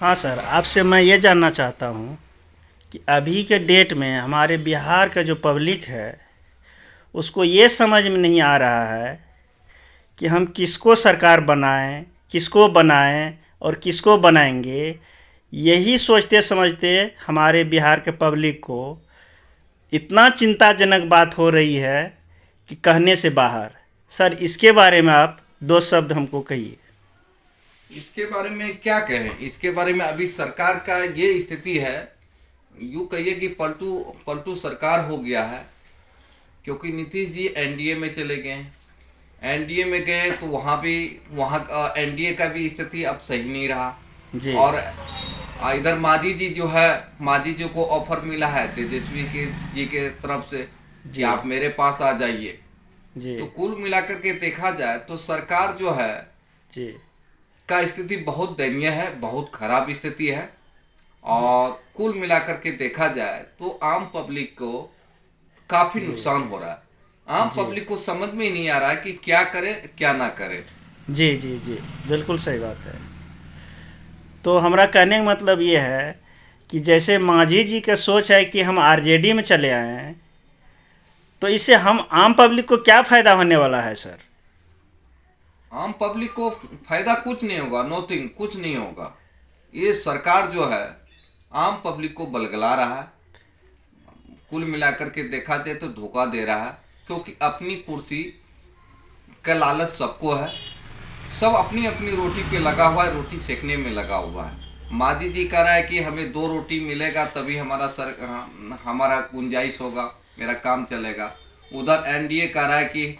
हाँ सर, आपसे मैं ये जानना चाहता हूँ कि अभी के डेट में हमारे बिहार का जो पब्लिक है उसको ये समझ में नहीं आ रहा है कि हम किसको सरकार बनाएं, किसको बनाएं और किसको बनाएंगे। यही सोचते समझते हमारे बिहार के पब्लिक को इतना चिंताजनक बात हो रही है कि कहने से बाहर। सर, इसके बारे में आप दो शब्द हमको कहिए। इसके बारे में क्या कहें। इसके बारे में अभी सरकार का ये स्थिति है, यूँ कहिए कि पलटू पलटू सरकार हो गया है। क्योंकि नीतीश जी एनडीए में चले गए हैं। एनडीए में गए तो वहाँ का एनडीए का भी स्थिति अब सही नहीं रहा। जी। और इधर मांझी जी जो है, मांझी जी को ऑफर मिला है तेजस्वी के जी के तरफ से कि जी। आप मेरे पास आ जाइए। जी। तो कुल मिलाकर के देखा जाए तो सरकार जो है जी। का स्थिति बहुत दयनीय है, बहुत खराब स्थिति है। और कुल मिलाकर के देखा जाए तो आम पब्लिक को काफी जी। नुकसान हो रहा है। आम जी। पब्लिक को समझ में ही नहीं आ रहा है कि क्या करे क्या ना करे। जी। जी। जी। बिल्कुल सही बात है। तो हमारा कहने का मतलब ये है कि जैसे मांझी जी का सोच है कि हम आरजेडी में चले आए हैं, तो इससे हम आम पब्लिक को क्या फ़ायदा होने वाला है सर? आम पब्लिक को फायदा कुछ नहीं होगा, नोथिंग, कुछ नहीं होगा। ये सरकार जो है आम पब्लिक को बलगला रहा है। कुल मिलाकर के देखा जाए तो धोखा दे रहा है। क्योंकि अपनी कुर्सी का लालच सबको है। सब अपनी अपनी रोटी पे लगा हुआ है, रोटी सेकने में लगा हुआ है। मादी जी कह रहा है कि हमें 2 रोटी मिलेगा तभी हमारा गुंजाइश होगा, मेरा काम चलेगा। उधर एनडीए कह रहा है कि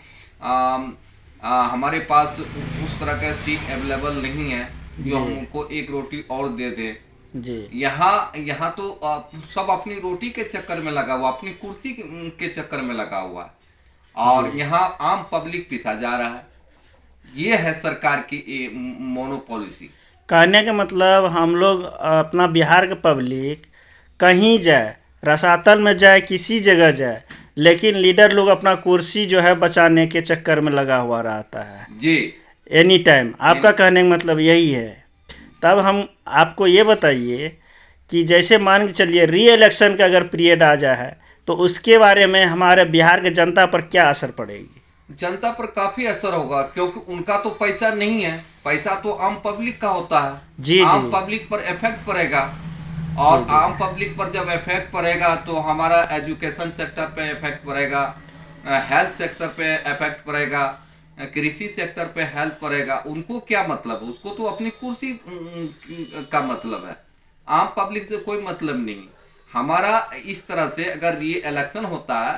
हमारे पास उस तरह का सीट अवेलेबल नहीं है जो जी। हम उनको 1 रोटी और दे दे। जी। यहाँ यहाँ तो सब अपनी रोटी के चक्कर में लगा हुआ, अपनी कुर्सी के चक्कर में लगा हुआ है। जी। और यहाँ आम पब्लिक पिसा जा रहा है। ये है सरकार की मोनोपॉलिसी। कहने का मतलब हम लोग अपना बिहार का पब्लिक कहीं जाए, रसातल में जाए, किसी जगह जाए, लेकिन लीडर लोग अपना कुर्सी जो है बचाने के चक्कर में लगा हुआ रहता है जी। Any time. आपका ये कहने का मतलब यही है। तब हम आपको ये बताइए कि जैसे मान के चलिए री इलेक्शन का अगर पीरियड आ जाए तो उसके बारे में हमारे बिहार के जनता पर क्या असर पड़ेगी? जनता पर काफी असर होगा, क्योंकि उनका तो पैसा नहीं है, पैसा तो आम पब्लिक का होता है। जी। जी। आम पब्लिक पर इफेक्ट पड़ेगा। जी। और जी। आम पब्लिक पर जब इफेक्ट पड़ेगा तो हमारा एजुकेशन सेक्टर पे इफेक्ट पड़ेगा, हेल्थ सेक्टर पे इफेक्ट पड़ेगा, कृषि सेक्टर पे हेल्थ पड़ेगा। उनको क्या मतलब है? उसको तो अपनी कुर्सी का मतलब है। आम पब्लिक से कोई मतलब नहीं। हमारा इस तरह से अगर ये इलेक्शन होता है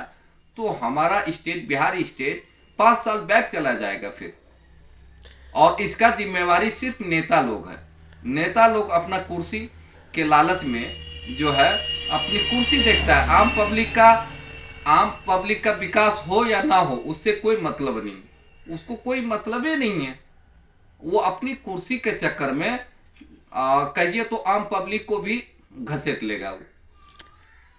तो हमारा स्टेट, बिहार स्टेट 5 साल बैक चला जाएगा फिर। और इसका जिम्मेवारी सिर्फ नेता लोग है। नेता लोग अपना कुर्सी के लालच में जो है अपनी कुर्सी देखता है। आम पब्लिक का विकास हो या ना हो उससे कोई मतलब नहीं, उसको कोई मतलब ही नहीं है। वो अपनी कुर्सी के चक्कर में कहिए तो आम पब्लिक को भी घसीट लेगा वो।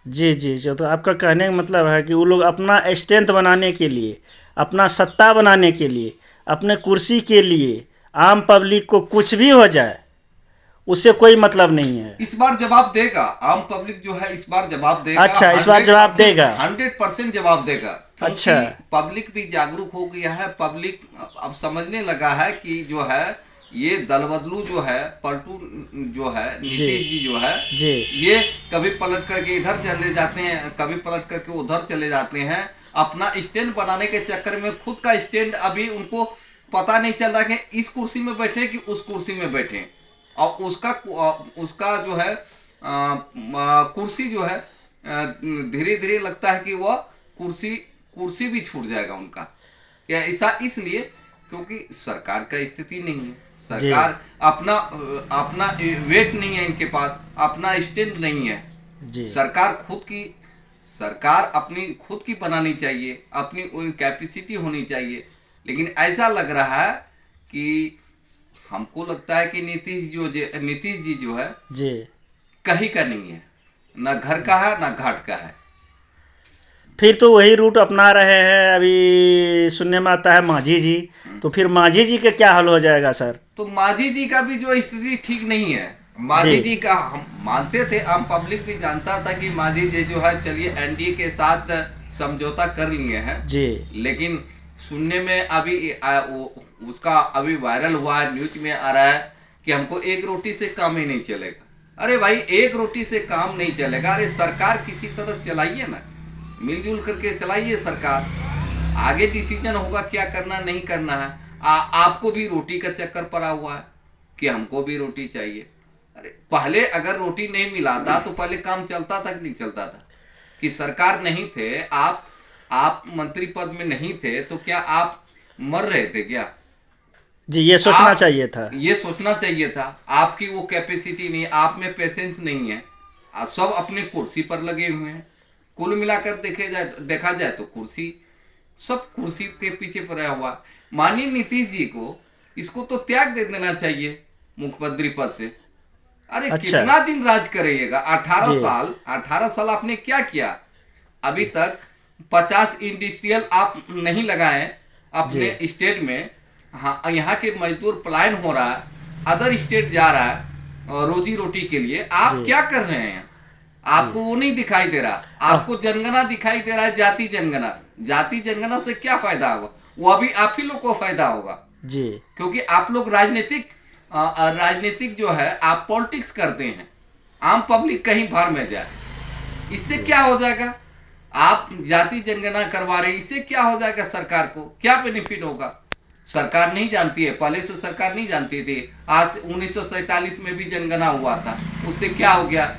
जी। जी। जो तो आपका कहने का मतलब है कि वो लोग अपना स्ट्रेंथ बनाने के लिए, अपना सत्ता बनाने के लिए, अपने कुर्सी के लिए आम पब्लिक को कुछ भी हो जाए उससे कोई मतलब नहीं है। इस बार जवाब देगा आम पब्लिक जो है, इस बार जवाब देगा। अच्छा, इस बार जवाब 100%, देगा। 100% जवाब देगा। क्योंकि अच्छा। पब्लिक भी जागरूक हो गया है। पब्लिक अब समझने लगा है कि जो है ये दल बदलू जो है, पलटू जो है, जी। नीतीश जी जो है, जी। ये कभी पलट करके इधर चले जाते हैं, कभी पलट करके उधर चले जाते हैं। अपना स्टैंड बनाने के चक्कर में खुद का स्टैंड अभी उनको पता नहीं चल रहा कि इस कुर्सी में बैठे कि उस कुर्सी में बैठे। और उसका जो है कुर्सी जो है धीरे धीरे लगता है कि वह कुर्सी कुर्सी भी छूट जाएगा उनका। क्या ऐसा? इसलिए क्योंकि सरकार का स्थिति नहीं है। जी। सरकार अपना अपना वेट नहीं है इनके पास, अपना स्टैंड नहीं है। जी। सरकार खुद की सरकार अपनी खुद की बनानी चाहिए, अपनी कैपेसिटी होनी चाहिए। लेकिन ऐसा लग रहा है कि हमको लगता है कि नीतीश जी जो है जी। कहीं का नहीं है, ना घर का है ना घाट का है। फिर तो वही रूट अपना रहे हैं। अभी सुनने में आता है मांझी जी, तो फिर मांझी जी का क्या हाल हो जाएगा सर? तो मांझी जी का भी जो स्थिति ठीक नहीं है। मांझी जी जी का हम मानते थे, आम पब्लिक भी जानता था कि मांझी जी जो है चलिए एनडीए के साथ समझौता कर लिए हैं। जी लेकिन सुनने में अभी उसका अभी वायरल हुआ है, न्यूज में आ रहा है कि हमको एक रोटी से काम ही नहीं चलेगा। अरे भाई, एक रोटी से काम नहीं चलेगा। अरे सरकार किसी तरह चलाइए ना, मिलजुल करके चलाइए सरकार। आगे डिसीजन होगा क्या करना नहीं करना है। आपको भी रोटी का चक्कर पड़ा हुआ है कि हमको भी रोटी चाहिए। अरे पहले अगर रोटी नहीं मिला था तो पहले काम चलता था कि नहीं चलता था? कि सरकार नहीं थे, आप मंत्री पद में नहीं थे तो क्या आप मर रहे थे क्या? जी, ये सोचना आप चाहिए था। ये सोचना चाहिए था। आपकी वो कैपेसिटी नहीं, आप में पेशेंस नहीं है। सब अपने कुर्सी पर लगे हुए हैं। कुल मिलाकर देखा जाए तो कुर्सी, सब कुर्सी के पीछे पड़ा हुआ है। माननीय नीतीश जी को इसको तो त्याग दे देना चाहिए मुख्यमंत्री पद से। अरे अच्छा। कितना दिन राज करिएगा? 18 जी साल, 18 साल आपने क्या किया अभी जी तक? 50 इंडस्ट्रियल आप नहीं लगाए जी अपने स्टेट में। हाँ, यहाँ के मजदूर पलायन हो रहा है, अदर स्टेट जा रहा है और रोजी रोटी के लिए। आप जी क्या कर रहे हैं? जी। आपको वो नहीं दिखाई दे रहा। अब आपको जनगणना दिखाई दे रहा है, जाति जनगणना। जाति जनगणना से क्या फायदा होगा? वो अभी आप ही लोग को फायदा होगा, जी क्योंकि आप लोग राजनीतिक जो है, आप पॉलिटिक्स करते हैं। आम पब्लिक कहीं भर में जाए, इससे जी क्या हो जाएगा? आप जाति जनगणना करवा रहे हैं, इससे क्या हो जाएगा? सरकार को क्या बेनिफिट होगा? सरकार नहीं जानती है, पहले से सरकार नहीं जानती थी। आज 1947 में भी जनगणना हुआ था, उससे क्या हो गया?